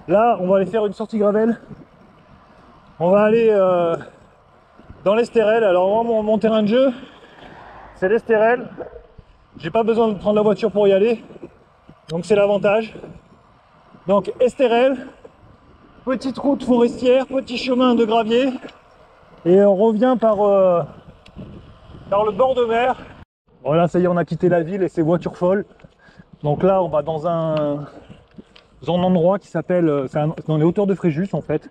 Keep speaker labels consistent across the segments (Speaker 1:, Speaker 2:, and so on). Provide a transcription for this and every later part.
Speaker 1: Là, on va aller faire une sortie gravel. On va aller dans l'Estérel. Alors moi, mon terrain de jeu, c'est l'Estérel. J'ai pas besoin de prendre la voiture pour y aller. Donc c'est l'avantage. Donc Estérel, petite route forestière, petit chemin de gravier. Et on revient par le bord de mer. Voilà, ça y est, on a quitté la ville et c'est voiture folle. Donc là, on va dans un endroit qui s'appelle, c'est dans les hauteurs de Fréjus en fait.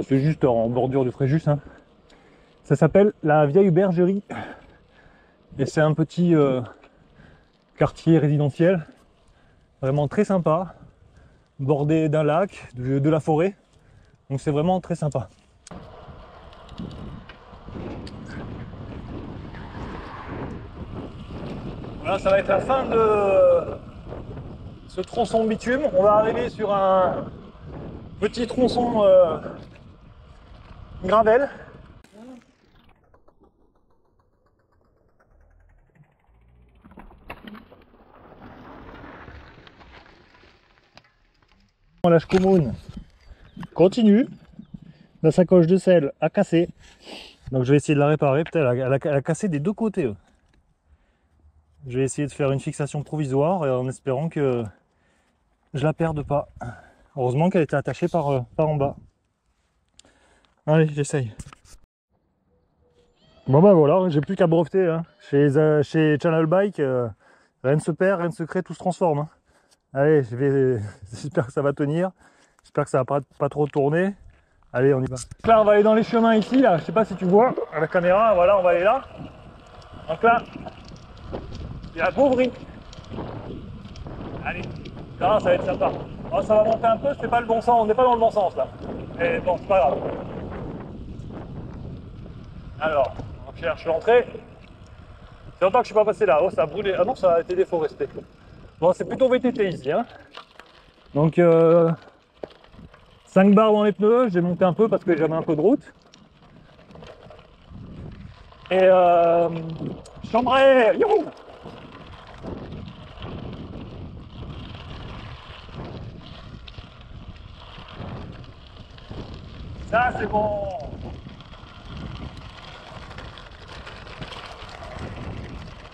Speaker 1: C'est juste en bordure de Fréjus. Hein. Ça s'appelle la Vieille Bergerie. Et c'est un petit quartier résidentiel, vraiment très sympa, bordé d'un lac, de la forêt. Donc c'est vraiment très sympa. Voilà, ça va être la fin de ce tronçon bitume. On va arriver sur un petit tronçon gravel. La Schkomoun continue. La sacoche de sel a cassé. Donc je vais essayer de la réparer. Putain, elle a cassé des deux côtés. Je vais essayer de faire une fixation provisoire en espérant que je la perde pas. Heureusement qu'elle était attachée par en bas. Allez, j'essaye. Bon bah voilà, j'ai plus qu'à breveter. Hein. Chez Channel Bike, rien ne se perd, rien ne se crée, tout se transforme. Hein. Allez, j'espère que ça va tenir. J'espère que ça va pas trop tourner. Allez, on y va. Là, on va aller dans les chemins ici. Là. Je sais pas si tu vois à la caméra. Voilà, on va aller là. Donc là, il y a Beauvry. Allez, là, ça va être sympa. Oh, ça va monter un peu, c'est pas le bon sens. On n'est pas dans le bon sens là. Mais bon, c'est pas grave. Alors, on cherche l'entrée. C'est longtemps que je suis pas passé là. Oh, ça a brûlé. Ah non, ça a été déforesté. Bon, c'est plutôt VTT ici. Hein. Donc, 5 barres dans les pneus. J'ai monté un peu parce que j'avais un peu de route. Et Chambray, youhou! Ça c'est bon.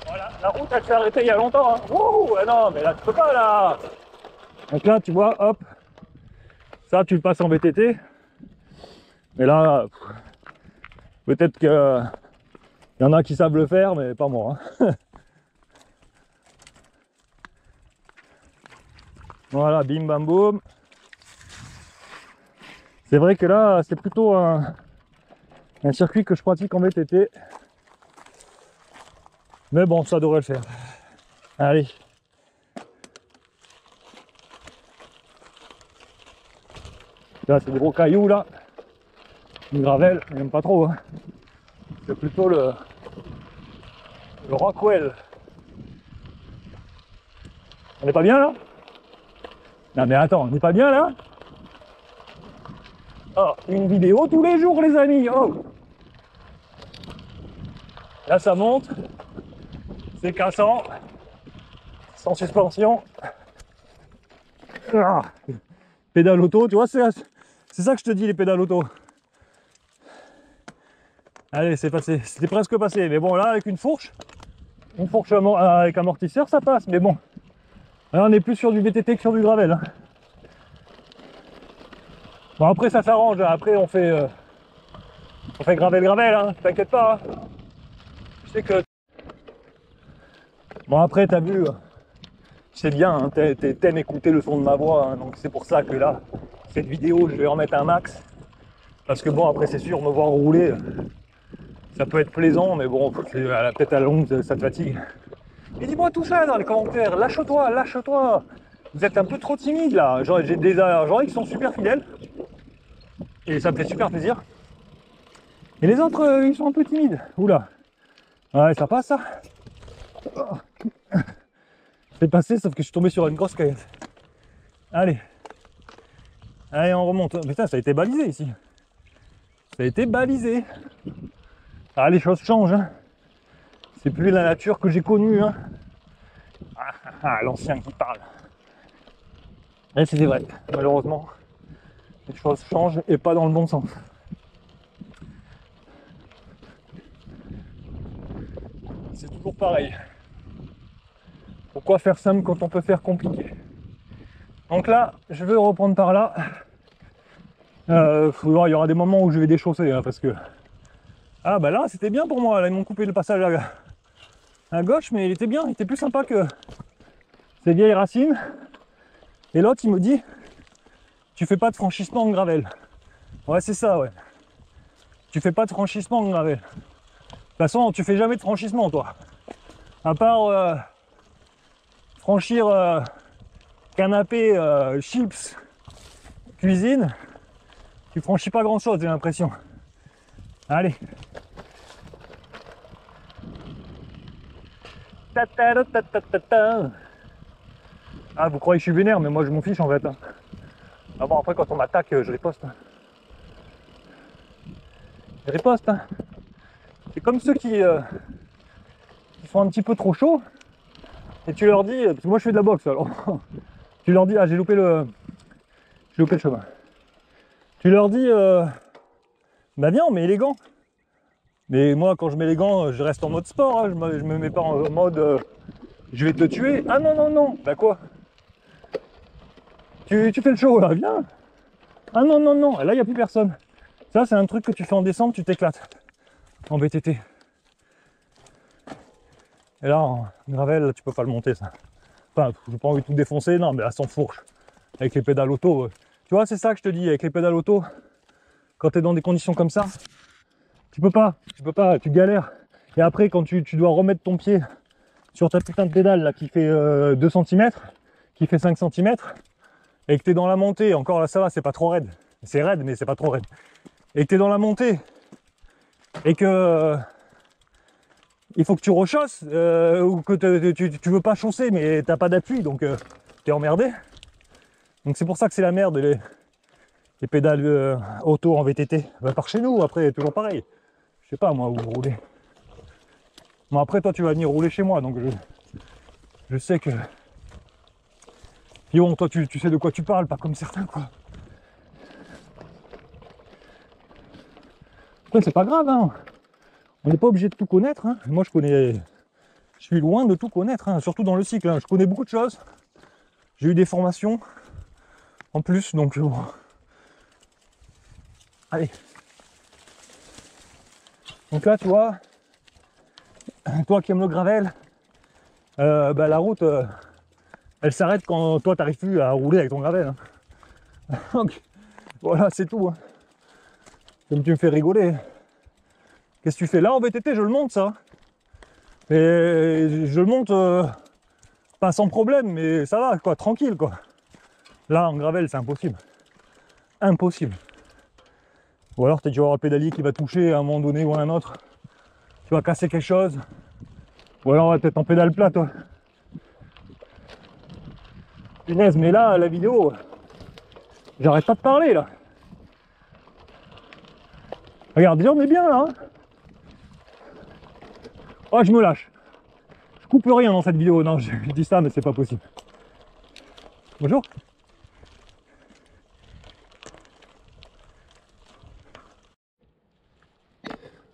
Speaker 1: Voilà, la route elle s'est arrêtée il y a longtemps. Hein. Ouh, ah non, mais là tu peux pas là. Donc là tu vois, hop, ça tu le passes en VTT. Mais là, peut-être que y en a qui savent le faire, mais pas moi. Hein. Voilà, bim bam boum. C'est vrai que là, c'est plutôt un circuit que je pratique en VTT. Mais bon, ça devrait le faire. Allez. Là, c'est des gros cailloux, là. Une gravelle, j'aime pas trop. Hein. C'est plutôt le Rockwell. On n'est pas bien, là? Non, mais attends, on n'est pas bien, là? Oh, une vidéo tous les jours, les amis. Oh. Là, ça monte. C'est cassant. Sans suspension. Ah. Pédale auto, tu vois, c'est ça que je te dis, les pédales auto. Allez, c'est passé. C'était presque passé. Mais bon, là, avec une fourche avec amortisseur, ça passe. Mais bon, là, on est plus sur du VTT que sur du gravel. Hein. Bon, après, ça s'arrange. Après, on fait gravel, hein. T'inquiète pas. Hein. Je sais que... Bon, après, t'as vu... C'est bien, hein, t'aimes écouter le son de ma voix, hein, donc c'est pour ça que là, cette vidéo, je vais en mettre un max. Parce que bon, après c'est sûr, me voir rouler, ça peut être plaisant, mais bon, peut-être à la longue, ça te fatigue. Et dis-moi tout ça dans les commentaires, lâche-toi, lâche-toi. Vous êtes un peu trop timide là, j'ai des gens qui sont super fidèles. Et ça me fait super plaisir. Et les autres, ils sont un peu timides. Oula. Ouais, ça passe ça. Oh. C'est passé, sauf que je suis tombé sur une grosse caillasse. Allez. Allez, on remonte. Putain, ça a été balisé ici. Ça a été balisé. Ah, les choses changent. Hein. C'est plus la nature que j'ai connue. Hein. Ah, l'ancien qui parle. Et c'était vrai, malheureusement. les choses changent et pas dans le bon sens. C'est toujours pareil. Pourquoi faire simple quand on peut faire compliqué? Donc là, je vais reprendre par là. Il y aura des moments où je vais déchausser hein, parce que... Ah bah là, c'était bien pour moi. Là, ils m'ont coupé le passage à gauche, mais il était bien. Il était plus sympa que ces vieilles racines. Et l'autre, il me dit, tu fais pas de franchissement en gravel. Ouais, c'est ça, ouais. Tu fais pas de franchissement en gravel. De toute façon, tu fais jamais de franchissement, toi. À part franchir canapé, chips, cuisine, tu franchis pas grand chose, j'ai l'impression. Allez. Ah, vous croyez que je suis vénère, mais moi je m'en fiche en fait. Hein. Ah bon, après quand on m'attaque, je riposte. Hein. Je riposte. Hein. C'est comme ceux qui sont un petit peu trop chauds. Et tu leur dis, parce que moi je fais de la boxe alors. Tu leur dis, ah j'ai loupé le chemin. Tu leur dis, bah viens on met les gants. Mais moi quand je mets les gants, je reste en mode sport. Hein. Je me mets pas en mode, je vais te tuer. Ah non non non, bah quoi? Tu fais le show là, viens. Ah non non non, là il n'y a plus personne. Ça c'est un truc que tu fais en descente, tu t'éclates. En VTT. Et là en gravel, là, tu peux pas le monter ça. Enfin, j'ai pas envie de tout défoncer, non mais là sans fourche. Avec les pédales auto. Tu vois, c'est ça que je te dis, avec les pédales auto, quand tu es dans des conditions comme ça, tu peux pas, tu galères. Et après, quand tu dois remettre ton pied sur ta putain de pédale là qui fait 2 cm, qui fait 5 cm, et que tu es dans la montée, encore là ça va, c'est pas trop raide. C'est raide, mais c'est pas trop raide. Et que tu es dans la montée, et que il faut que tu rechasses, ou que tu veux pas chausser, mais t'as pas d'appui, donc tu es emmerdé. Donc c'est pour ça que c'est la merde, les pédales auto en VTT. Bah, par chez nous, après, toujours pareil. Je sais pas moi où vous roulez. Bon après toi tu vas venir rouler chez moi, donc je sais que... Puis bon, toi tu sais de quoi tu parles, pas comme certains quoi. Après c'est pas grave, hein. On n'est pas obligé de tout connaître. Hein. Moi je suis loin de tout connaître, hein. Surtout dans le cycle. Hein. Je connais beaucoup de choses. J'ai eu des formations en plus, donc bon. Allez. Donc là tu vois, toi qui aimes le gravel, bah, la route elle s'arrête quand toi t'arrives plus à rouler avec ton gravel. Hein. Donc voilà, c'est tout. Hein. Comme tu me fais rigoler. Qu'est-ce que tu fais là en VTT? Je le monte ça. Et je le monte pas sans problème, mais ça va quoi, tranquille quoi. Là en gravel c'est impossible. Impossible. Ou alors tu vas avoir un pédalier qui va toucher à un moment donné ou à un autre. Tu vas casser quelque chose. Ou alors peut-être en pédale plat toi. Punaise, mais là la vidéo, j'arrête pas de parler là. Regarde, déjà on est bien là. Hein. Oh je me lâche. Je coupe rien dans cette vidéo. Non, je dis ça mais c'est pas possible. Bonjour.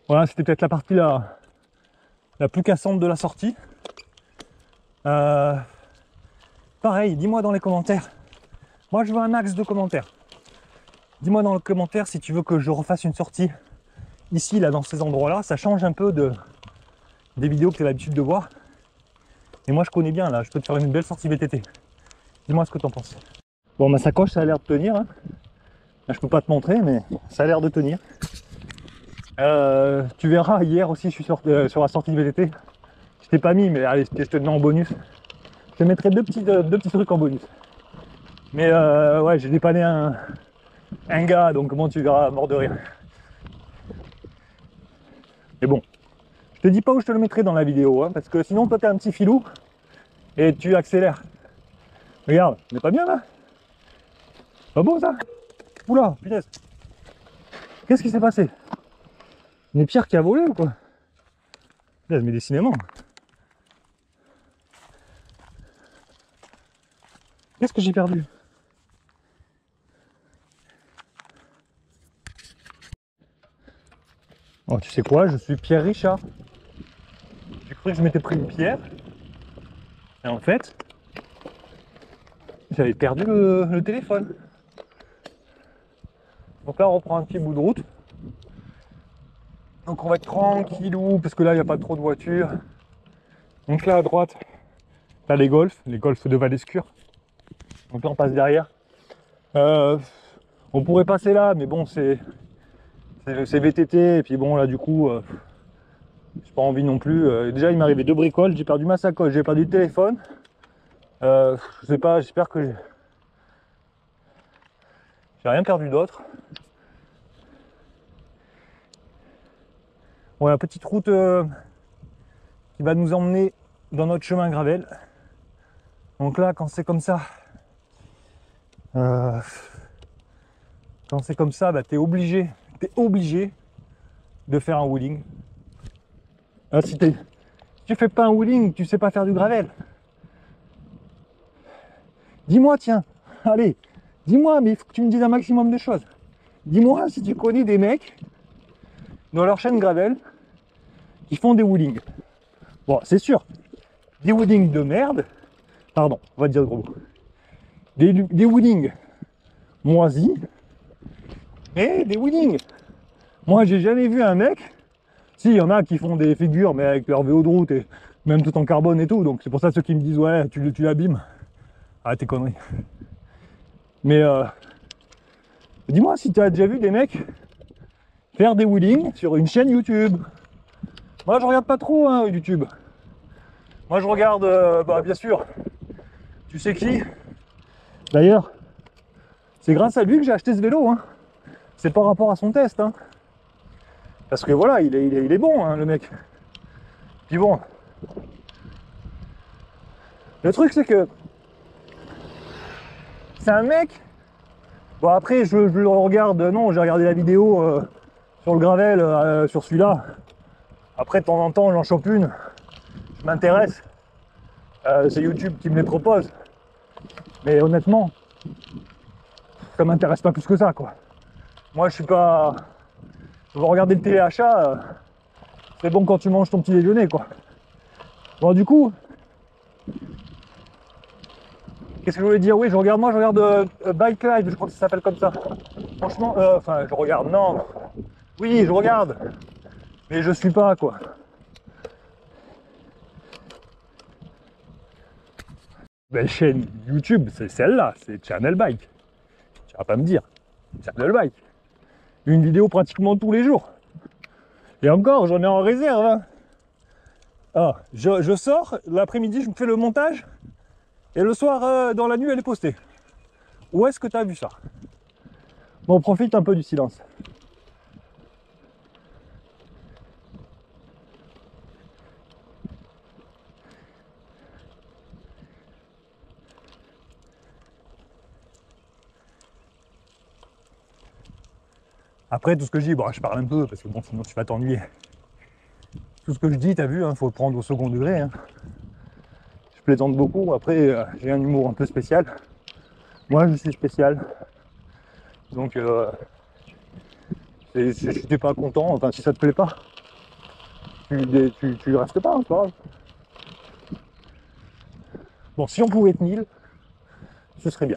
Speaker 1: Voilà, c'était peut-être la partie la plus cassante de la sortie. Pareil, dis-moi dans les commentaires. Moi je veux un max de commentaires. Dis-moi dans les commentaires si tu veux que je refasse une sortie ici, là, dans ces endroits-là. Ça change un peu des vidéos que tu as l'habitude de voir. Et moi je connais bien là, je peux te faire une belle sortie VTT. Dis-moi ce que tu en penses. Bon, ma sacoche ça a l'air de tenir. Hein. Là, je peux pas te montrer, mais ça a l'air de tenir. Tu verras, hier aussi je suis sur la sortie de VTT. Je t'ai pas mis, mais allez, je te le mets en bonus. Je te mettrai deux petits trucs en bonus. Mais ouais, j'ai dépanné un gars, donc bon, tu verras, mort de rire. Mais bon, je te dis pas où je te le mettrai dans la vidéo, hein, parce que sinon toi t'es un petit filou et tu accélères. Regarde, on est pas bien là? Pas beau ça? Oula, punaise. Qu'est-ce qui s'est passé? Une pierre qui a volé ou quoi? Punaise, mais décidément. Qu'est-ce que j'ai perdu? Oh, tu sais quoi, je suis Pierre Richard. J'ai cru que je m'étais pris une pierre. Et en fait, j'avais perdu le téléphone. Donc là, on reprend un petit bout de route. Donc on va être tranquillou, parce que là, il n'y a pas trop de voitures. Donc là, à droite, t'as les golfs de Valescure. Donc là, on passe derrière. On pourrait passer là, mais bon, c'est VTT. Et puis bon, là, du coup, j'ai pas envie non plus. Déjà, il m'est arrivé 2 bricoles. J'ai perdu ma sacoche, j'ai perdu le téléphone. Je sais pas, j'espère que j'ai rien perdu d'autre. Voilà, petite route qui va nous emmener dans notre chemin gravel. Donc là, quand c'est comme ça, bah, t'es obligé de faire un wheeling. Si tu fais pas un wheeling, tu sais pas faire du gravel. Dis-moi, tiens, allez, dis-moi, mais il faut que tu me dises un maximum de choses. Dis-moi si tu connais des mecs dans leur chaîne gravel qui font des wheelings. Bon, c'est sûr, des wheelings de merde, pardon, on va dire gros mots. Des wheelings moisis, mais des wheelings. Moi, j'ai jamais vu un mec. Si, il y en a qui font des figures, mais avec leur vélo de route et même tout en carbone et tout. Donc c'est pour ça ceux qui me disent ouais, tu l'abîmes. Ah, tes conneries. Mais dis-moi si tu as déjà vu des mecs faire des wheelings sur une chaîne YouTube. Moi, je regarde pas trop hein, YouTube. Moi, je regarde, bah, bien sûr, tu sais qui. D'ailleurs, c'est grâce à lui que j'ai acheté ce vélo. Hein. C'est par rapport à son test. Hein. Parce que voilà, il est bon, hein, le mec. Puis bon. Le truc, c'est que c'est un mec. Bon, après, je le regarde. Non, j'ai regardé la vidéo sur le gravel, sur celui-là. Après, de temps en temps, j'en chope une. Je m'intéresse. C'est YouTube qui me les propose. Mais honnêtement, ça m'intéresse pas plus que ça, quoi. Moi, je suis pas. Je veux regarder le téléachat. C'est bon quand tu manges ton petit déjeuner, quoi. Bon, du coup. Qu'est-ce que je voulais dire? Oui, je regarde Bike Live, je crois que ça s'appelle comme ça. Franchement, enfin, je regarde, non. Oui, je regarde. Mais je suis pas, quoi. Belle chaîne YouTube, c'est celle-là, c'est Channel Bike. Tu vas pas me dire. Channel Bike. Une vidéo pratiquement tous les jours. Et encore, j'en ai en réserve. Hein. Ah, je sors, l'après-midi, je me fais le montage. Et le soir, dans la nuit, elle est postée. Où est-ce que tu as vu ça? Bon, on profite un peu du silence. Après, tout ce que je dis, bon, je parle un peu, parce que bon, sinon tu vas t'ennuyer. Tout ce que je dis, t'as vu, hein, faut le prendre au second degré. Hein. Je plaisante beaucoup, après, j'ai un humour un peu spécial. Moi, je suis spécial. Donc, si t'es pas content, enfin, si ça te plaît pas, tu restes pas, hein, c'est pas grave. Bon, si on pouvait être 1000, ce serait bien.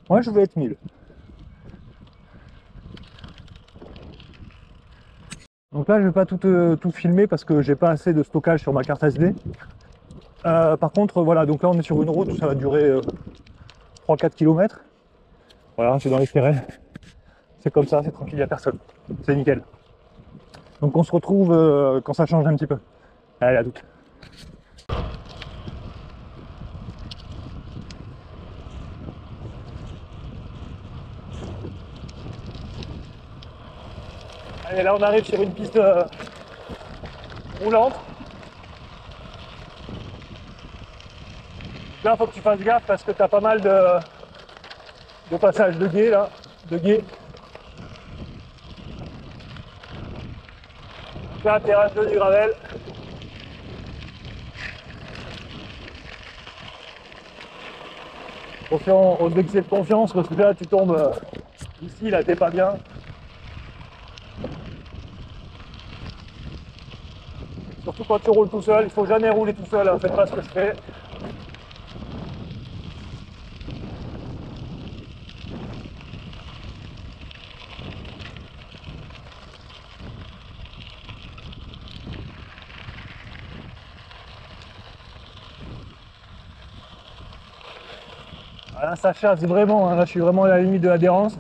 Speaker 1: Moi, je veux être 1000. Donc là, je vais pas tout filmer parce que j'ai pas assez de stockage sur ma carte SD. Par contre, voilà, donc là, on est sur une route où ça va durer 3-4 km. Voilà, c'est dans les terrains. C'est comme ça, c'est tranquille, il n'y a personne. C'est nickel. Donc on se retrouve quand ça change un petit peu. Allez, à toutes. Allez, là on arrive sur une piste roulante. Là, il faut que tu fasses gaffe parce que tu as pas mal de passages de guet là, de guet. Là, terrain 2 du gravel. Attention aux excès de confiance parce que là tu tombes ici, là t'es pas bien. toi tu roules tout seul, il faut jamais rouler tout seul, hein, faites pas ce que je fais. Là ça chasse vraiment, hein. Là je suis vraiment à la limite de l'adhérence.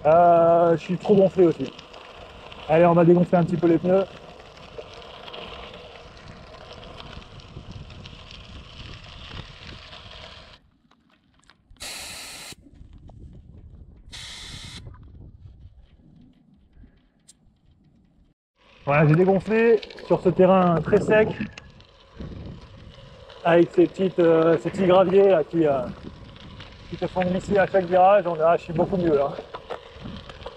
Speaker 1: Je suis trop gonflé aussi. Allez, on va dégonfler un petit peu les pneus. Voilà, j'ai dégonflé sur ce terrain très sec avec ces petits graviers là, qui te font glisser à chaque virage. Je suis beaucoup mieux là.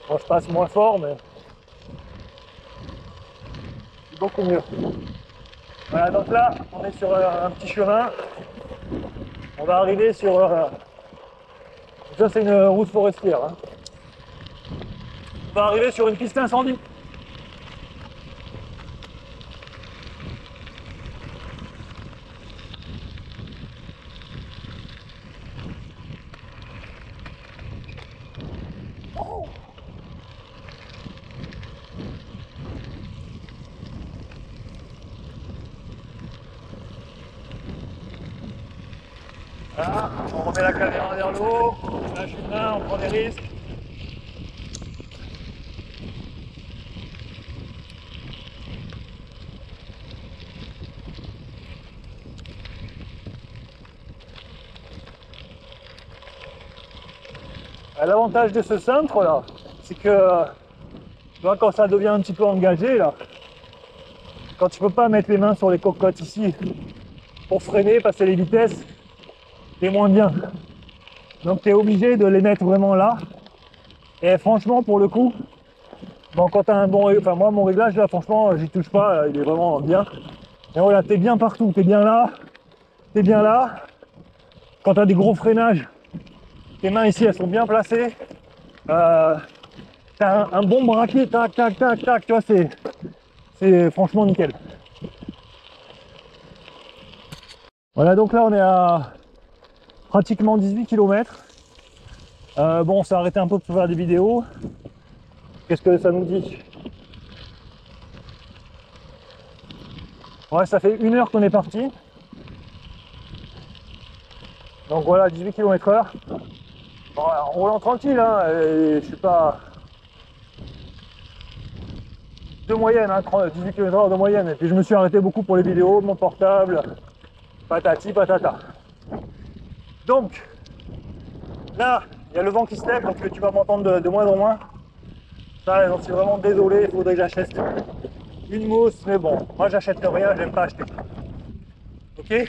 Speaker 1: Bon, je passe moins fort, mais je suis beaucoup mieux. Voilà, donc là, on est sur un petit chemin. On va arriver sur... ça, c'est une route forestière. Hein. On va arriver sur une piste incendie. Voilà, on remet la caméra vers le haut, on lâche une main, on prend des risques. L'avantage de ce cintre là, c'est que tu vois, quand ça devient un petit peu engagé là, quand tu peux pas mettre les mains sur les cocottes ici pour freiner, passer les vitesses, t'es moins bien. Donc tu es obligé de les mettre vraiment là. Et franchement pour le coup, bon, quand tu as un bon... Enfin moi mon réglage là franchement j'y touche pas, il est vraiment bien. Et voilà, t'es bien partout, t'es bien là, t'es bien là. Quand tu as des gros freinages, tes mains ici elles sont bien placées. T'as un bon braquet, tac, tac, tac, tac, tu vois, c'est franchement nickel. Voilà, donc là on est à pratiquement 18 km. Bon, on s'est arrêté un peu pour faire des vidéos. Qu'est-ce que ça nous dit? Ouais, ça fait 1 heure qu'on est parti. Donc voilà, 18 km/h. Bon, en roulant tranquille, hein, et je suis pas de moyenne, hein, 18 km/h de moyenne. Et puis je me suis arrêté beaucoup pour les vidéos, mon portable, patati patata. Donc là, il y a le vent qui se lève, donc tu vas m'entendre de moins en moins. Ça, j'en suis vraiment désolé, il faudrait que j'achète une mousse, mais bon, moi j'achète rien, j'aime pas acheter. Ok?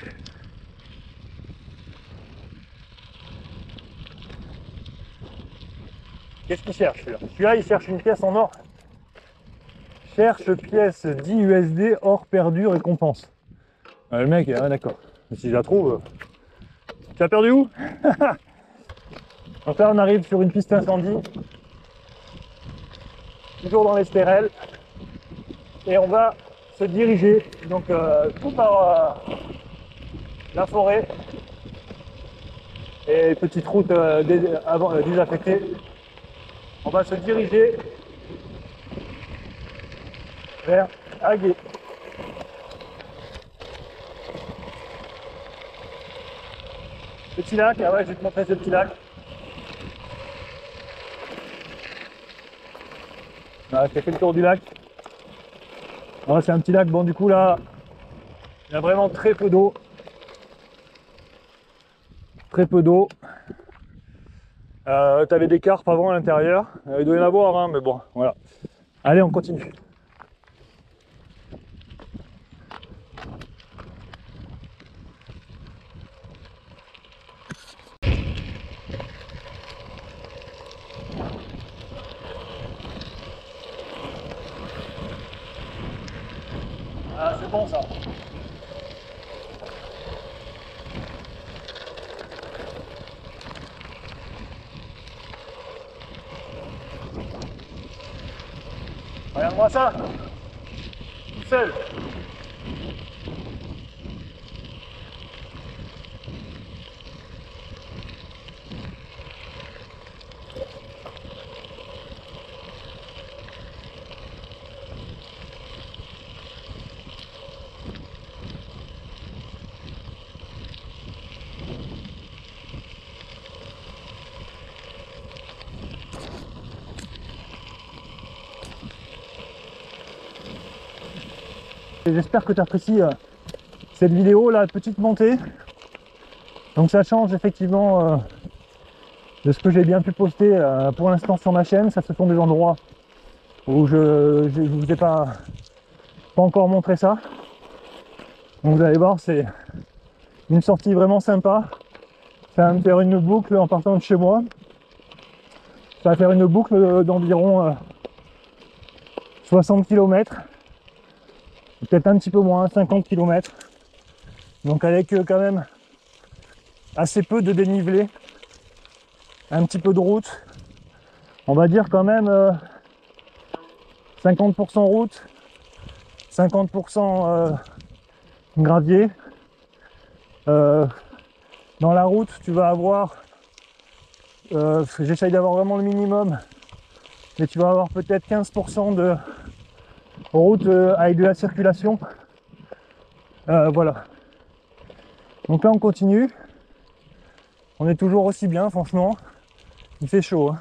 Speaker 1: Qu'est-ce qu'il cherche celui-là? Celui-là, il cherche une pièce en or. Cherche pièce 10 USD, or perdu, récompense. Le mec, d'accord. Mais si je la trouve... Tu as perdu où? Donc là, on arrive sur une piste incendie. Toujours dans l'Estérel. Et on va se diriger donc tout par la forêt. Et petite route désaffectée. On va se diriger vers Aguet. Petit lac, ah ouais, je vais te montrer ce petit lac. Voilà, j'ai fait le tour du lac. Voilà, c'est un petit lac, bon du coup là, il y a vraiment très peu d'eau. Très peu d'eau. T'avais des carpes avant à l'intérieur. Il doit y en avoir, hein, mais bon, voilà. Allez, on continue. Ah, c'est bon ça. Regarde-moi ça. Tout seul. j'espère que tu apprécies cette vidéo, la petite montée. Donc ça change effectivement de ce que j'ai bien pu poster pour l'instant sur ma chaîne. Ça, ce sont des endroits où je vous ai pas encore montré ça. Donc vous allez voir, c'est une sortie vraiment sympa. Ça va me faire une boucle en partant de chez moi. Ça va faire une boucle d'environ 60 km, peut-être un petit peu moins, 50 km. Donc avec quand même assez peu de dénivelé, un petit peu de route. On va dire quand même 50% route, 50% gravier. Dans la route, tu vas avoir, j'essaye d'avoir vraiment le minimum, mais tu vas avoir peut-être 15% de route avec de la circulation. Voilà. Donc là, on continue. On est toujours aussi bien, franchement. Il fait chaud, hein.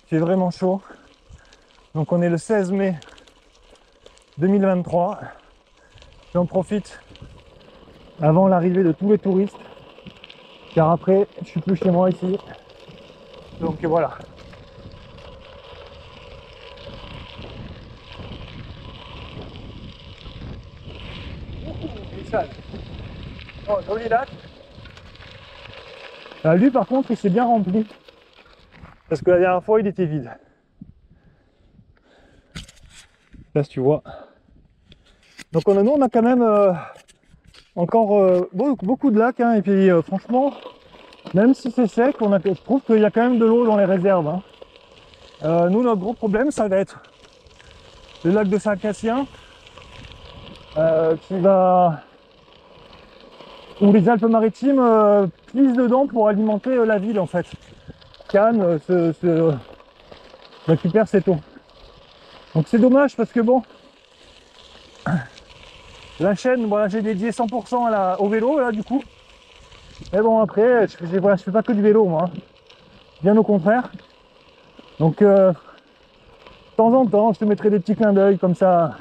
Speaker 1: Il fait vraiment chaud. Donc on est le 16 mai 2023. J'en profite avant l'arrivée de tous les touristes, car après je suis plus chez moi ici. Donc voilà. Oh, joli lac. Lui par contre il s'est bien rempli, parce que la dernière fois il était vide. Là si tu vois. Donc nous on a quand même encore beaucoup de lacs, hein, et puis franchement, même si c'est sec, je trouve qu'il y a quand même de l'eau dans les réserves, hein. Nous notre gros problème ça va être le lac de Saint-Cassien, qui va, où les Alpes-Maritimes puisent dedans pour alimenter la ville en fait. Cannes récupère cette eau. Donc c'est dommage parce que bon, la chaîne, voilà, j'ai dédié 100% au vélo là du coup. Mais bon après, je fais pas que du vélo moi, hein. Bien au contraire. Donc de temps en temps, je te mettrai des petits clins d'œil comme ça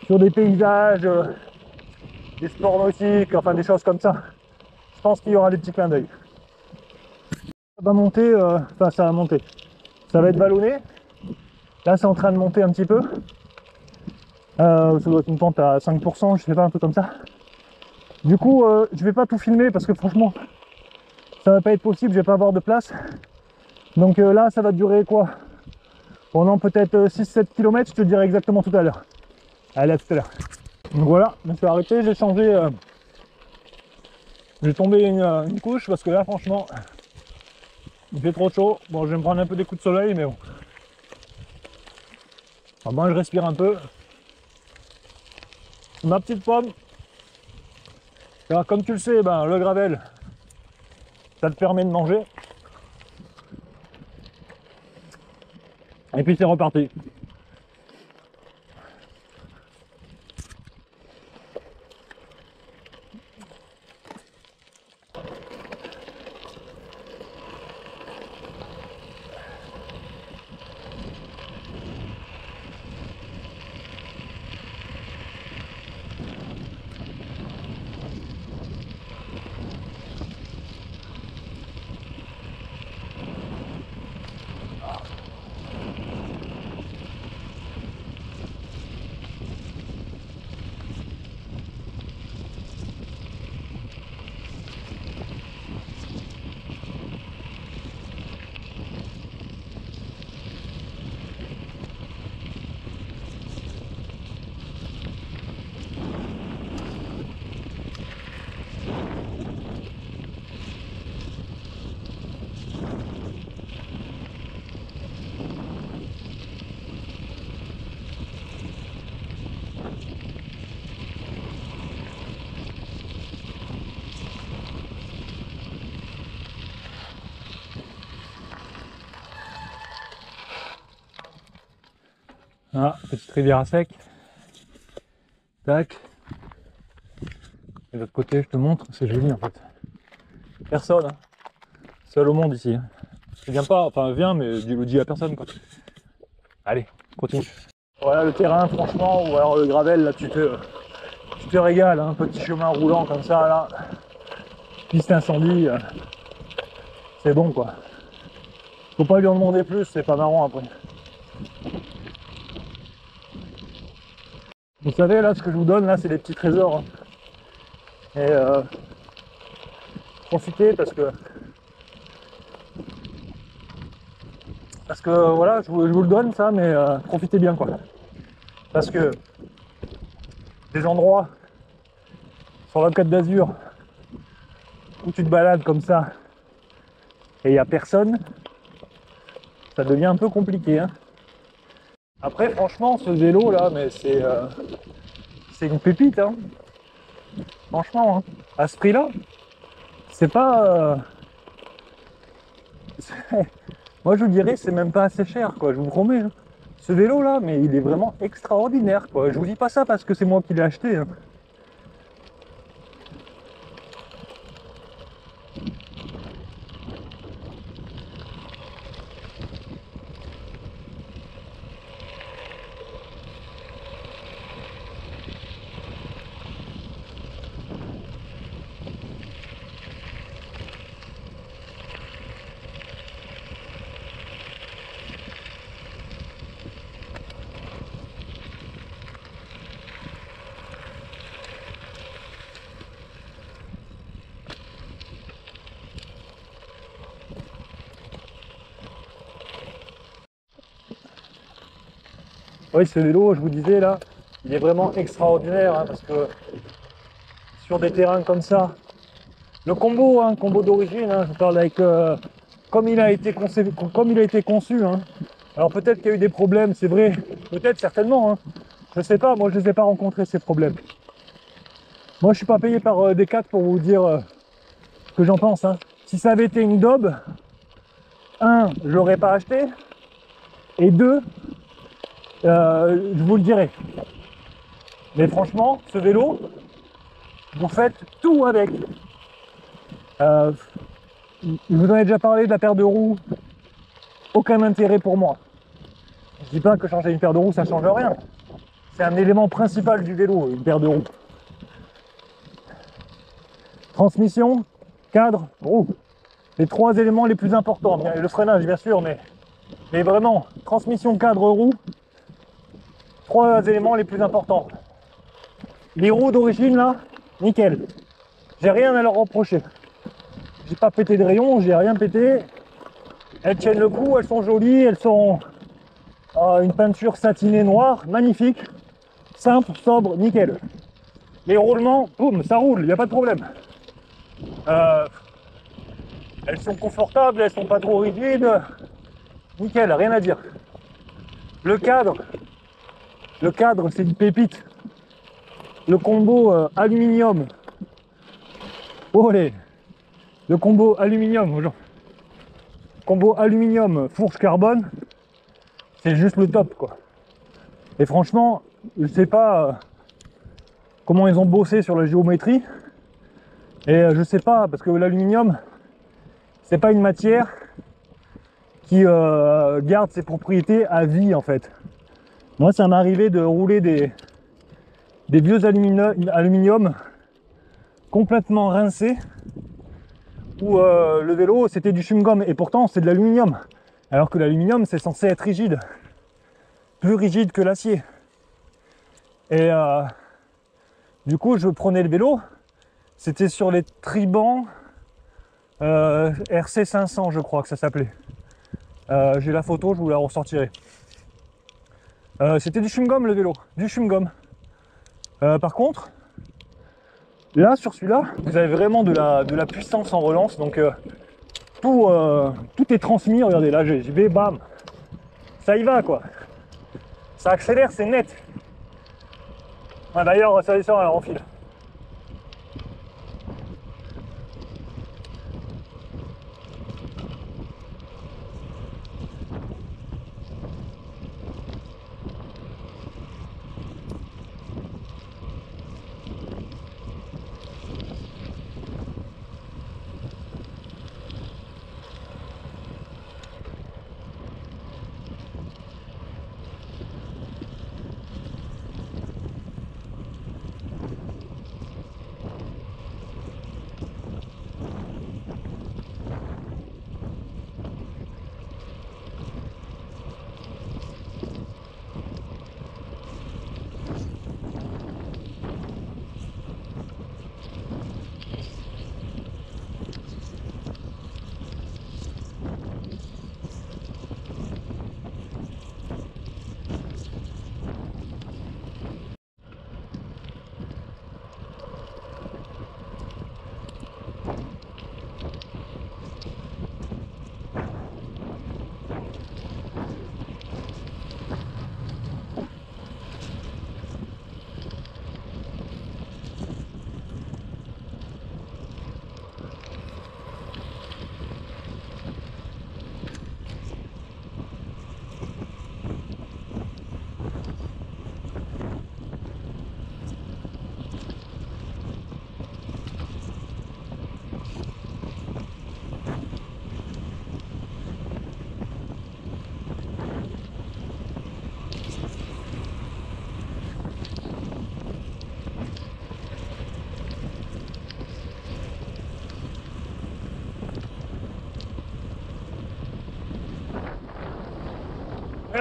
Speaker 1: sur des paysages, des sports nautiques, enfin des choses comme ça. Je pense qu'il y aura des petits clins d'œil. Ça va monter, enfin ça va monter. Ça va être vallonné. Là c'est en train de monter un petit peu. Ça doit être une pente à 5%, je sais pas, un peu comme ça. Du coup, je vais pas tout filmer parce que franchement, ça va pas être possible, je vais pas avoir de place. Donc là, ça va durer quoi? Pendant peut-être 6-7 km, je te dirai exactement tout à l'heure. Allez, à tout à l'heure. Donc voilà, je me suis arrêté, j'ai changé, j'ai tombé une couche parce que là, franchement, il fait trop chaud. Bon, je vais me prendre un peu des coups de soleil, mais bon. Enfin, moi, je respire un peu. Ma petite pomme. Alors, comme tu le sais, ben, le gravel, ça te permet de manger. Et puis c'est reparti. Ah, petite rivière à sec. Tac. Et de l'autre côté, je te montre, c'est joli en fait. Personne, hein. Seul au monde ici, hein. Viens pas, enfin viens, mais je le dis à personne quoi. Allez, continue. Voilà, le terrain, franchement, ou alors le gravel, là, tu te régales, hein, petit chemin roulant comme ça, là, piste incendie, c'est bon, quoi. Faut pas lui en demander plus, c'est pas marrant après. Vous savez, là, ce que je vous donne, là, c'est des petits trésors. Hein. Et profitez parce que voilà, je vous le donne, ça, mais profitez bien, quoi. Parce que des endroits sur la Côte d'Azur où tu te balades comme ça et il n'y a personne, ça devient un peu compliqué. Hein. Après, franchement, ce vélo là, mais c'est une pépite. Hein. Franchement, hein. À ce prix-là, c'est pas. Moi, je vous dirais, c'est même pas assez cher, quoi. Je vous promets. Hein. Ce vélo là, mais il est vraiment extraordinaire, quoi. Je vous dis pas ça parce que c'est moi qui l'ai acheté. Hein. Oui, ce vélo, je vous disais là, il est vraiment extraordinaire hein, parce que sur des terrains comme ça, le combo, hein, combo d'origine, hein, je parle avec comme il a été conçu. Hein. Alors peut-être qu'il y a eu des problèmes, c'est vrai, peut-être certainement. Hein. Je sais pas, moi je les ai pas rencontrés ces problèmes. Moi je suis pas payé par Decat pour vous dire ce que j'en pense. Hein. Si ça avait été une daube, un, je l'aurais pas acheté, et deux, je vous le dirai. Mais franchement, ce vélo, vous faites tout avec. Je vous en ai déjà parlé de la paire de roues. Aucun intérêt pour moi. Je dis pas que changer une paire de roues, ça change rien. C'est un élément principal du vélo, une paire de roues. Transmission, cadre, roue. Les trois éléments les plus importants. Bien, le freinage, bien sûr, mais vraiment, transmission, cadre, roue, trois éléments les plus importants. Les roues d'origine, là, nickel. J'ai rien à leur reprocher. J'ai pas pété de rayon, j'ai rien pété. Elles tiennent le coup, elles sont jolies, elles sont une peinture satinée noire, magnifique, simple, sobre, nickel. Les roulements, boum, ça roule, il n'y a pas de problème. Elles sont confortables, elles sont pas trop rigides, nickel, rien à dire. Le cadre c'est une pépite. Le combo aluminium, olé, le combo aluminium, combo aluminium fourche carbone, c'est juste le top quoi. Et franchement, je sais pas comment ils ont bossé sur la géométrie. Et je sais pas, parce que l'aluminium, c'est pas une matière qui garde ses propriétés à vie en fait. Moi, ça m'est arrivé de rouler des vieux aluminium complètement rincés où le vélo c'était du chewing-gum et pourtant c'est de l'aluminium. Alors que l'aluminium c'est censé être rigide, plus rigide que l'acier. Et du coup, je prenais le vélo, c'était sur les Tribans RC 500, je crois que ça s'appelait. J'ai la photo, je vous la ressortirai. C'était du chewing-gum le vélo, du chewing-gum. Par contre, là sur celui-là, vous avez vraiment de la puissance en relance, donc tout est transmis. Regardez, là j'y vais, bam, ça y va quoi. Ça accélère, c'est net. Ouais, d'ailleurs, ça descend, alors on file.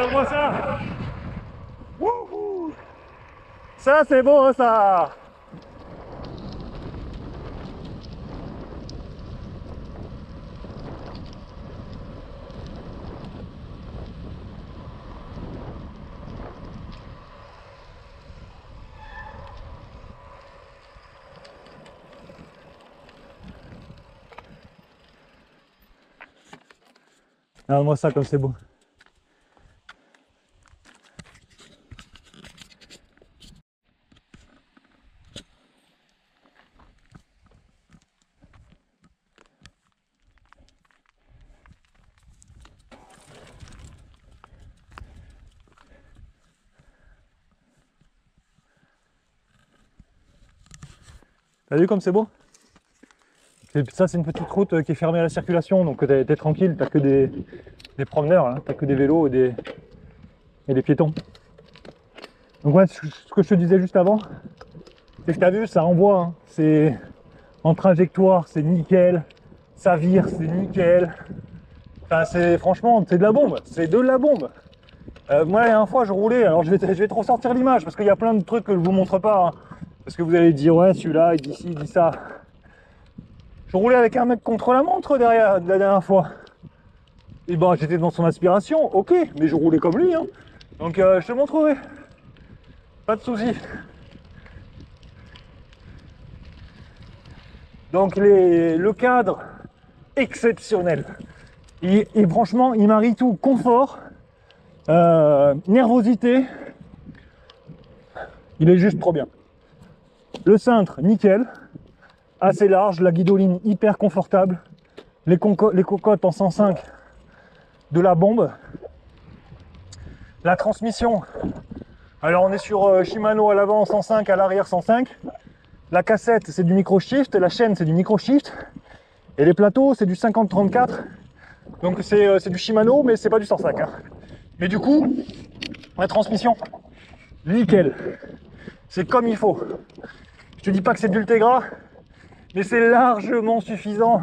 Speaker 1: Regarde-moi ça. Wouhou. Ça c'est beau ça. Regarde-moi ça comme c'est beau. T'as vu comme c'est beau? Ça c'est une petite route qui est fermée à la circulation, donc t'es tranquille, t'as que des promeneurs, hein, t'as que des vélos et des piétons. Donc ouais, ce que je te disais juste avant, c'est que t'as vu, ça envoie, hein, c'est en trajectoire, c'est nickel, ça vire, c'est nickel. Enfin c'est franchement, c'est de la bombe, c'est de la bombe. Moi la dernière fois je roulais, alors je vais te ressortir l'image parce qu'il y a plein de trucs que je vous montre pas, hein, parce que vous allez dire ouais celui-là il dit ci, il dit ça. Je roulais avec un mec contre la montre derrière la dernière fois. Et ben j'étais dans son aspiration, ok, mais je roulais comme lui, hein. Donc je te montrerai. Pas de soucis. Donc le cadre exceptionnel. Et franchement, il marie tout, confort, nervosité. Il est juste trop bien. Le cintre, nickel. Assez large, la guidoline hyper confortable. Les cocottes en 105 de la bombe. La transmission, alors on est sur Shimano à l'avant 105, à l'arrière 105. La cassette c'est du micro shift, la chaîne c'est du micro shift. Et les plateaux c'est du 50-34. Donc c'est du Shimano mais c'est pas du 105. Hein. Mais du coup, la transmission, nickel. C'est comme il faut. Je te dis pas que c'est de l'Ultegra, mais c'est largement suffisant.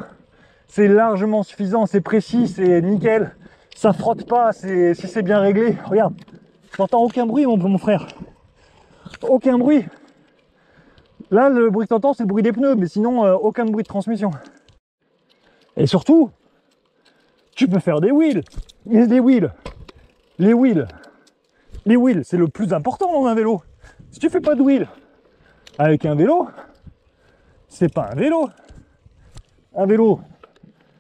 Speaker 1: C'est largement suffisant, c'est précis, c'est nickel. Ça frotte pas, si c'est bien réglé. Regarde, t'entends aucun bruit mon frère. Aucun bruit. Là le bruit que t'entends c'est le bruit des pneus, mais sinon aucun bruit de transmission. Et surtout, tu peux faire des wheels. Mais des wheels. Les wheels, c'est le plus important dans un vélo. Si tu fais pas de wheels avec un vélo, c'est pas un vélo. Un vélo,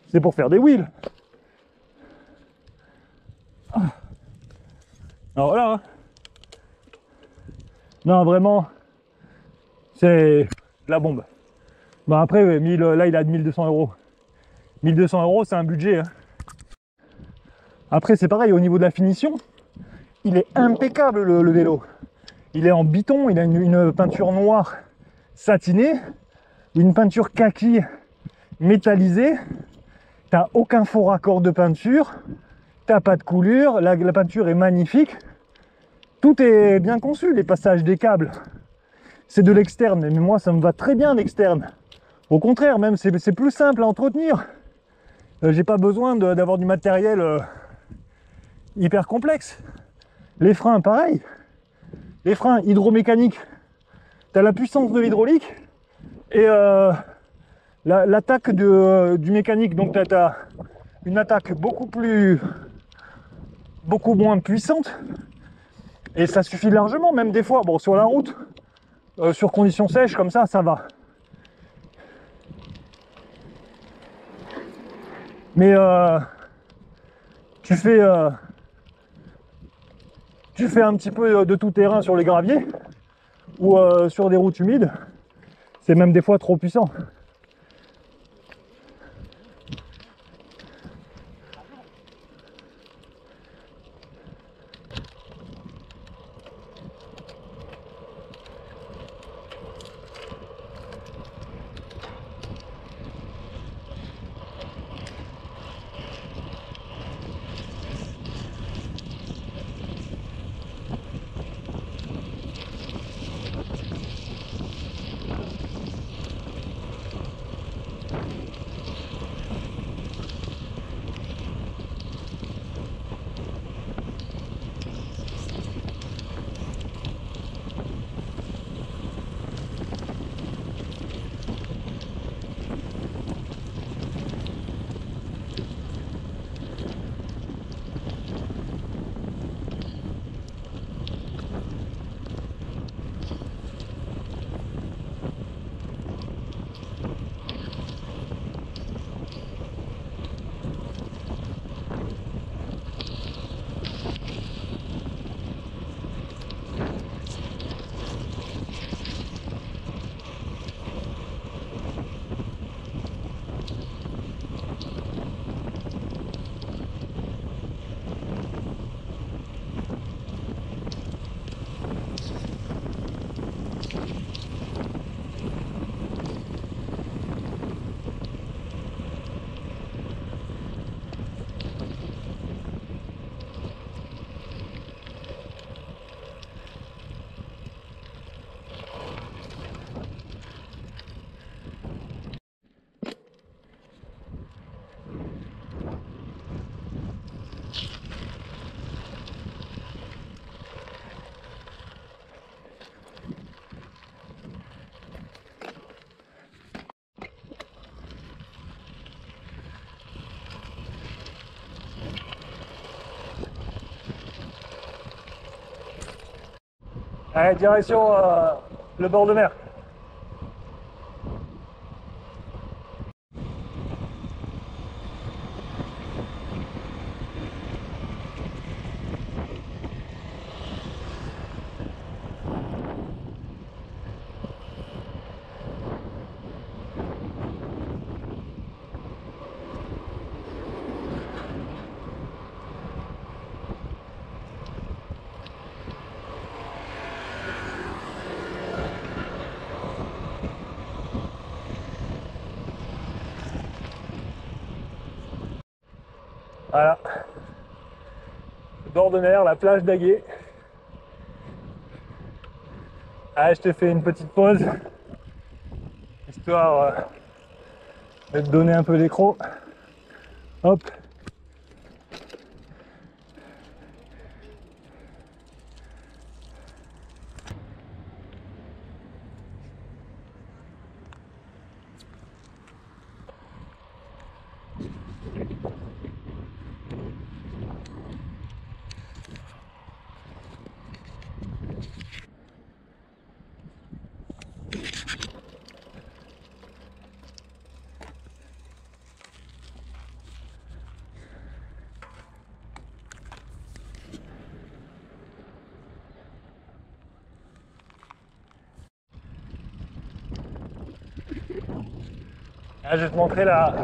Speaker 1: c'est pour faire des wheels. Alors voilà. Non, vraiment, c'est la bombe. Bon après, là il a 1200 euros. 1200 euros, c'est un budget. Hein. Après, c'est pareil, au niveau de la finition, il est impeccable le vélo. Il est en biton, il a une peinture noire satinée, une peinture kaki métallisée. T'as aucun faux raccord de peinture, t'as pas de coulure, la peinture est magnifique. Tout est bien conçu, les passages des câbles. C'est de l'externe, mais moi ça me va très bien l'externe. Au contraire, même c'est plus simple à entretenir. J'ai pas besoin d'avoir du matériel hyper complexe. Les freins, pareil. Les freins hydromécaniques. Tu as la puissance de l'hydraulique et l'attaque du mécanique. Donc tu as une attaque beaucoup moins puissante. Et ça suffit largement, même des fois. Bon, sur la route, sur conditions sèches, comme ça va. Mais tu fais un petit peu de tout terrain sur les graviers ou sur des routes humides, c'est même des fois trop puissant. Allez, direction le bord de mer. Voilà, le bord de mer, la plage d'Aguet. Allez, je te fais une petite pause, histoire de te donner un peu d'écro. Hop. Là, je vais te montrer la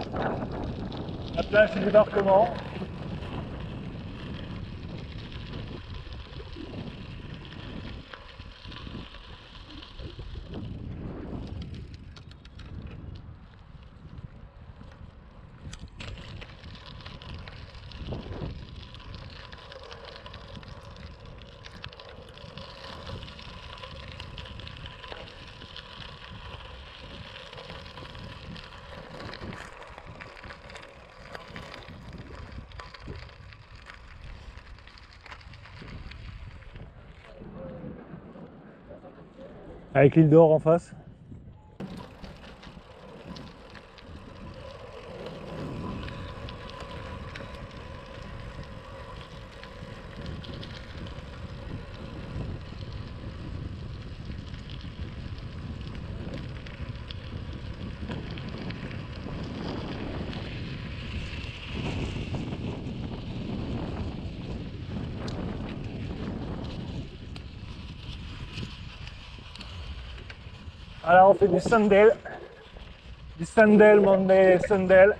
Speaker 1: plage du débarquement. Avec l'île d'Or en face. Alors on fait du sandel, Monday, sandel.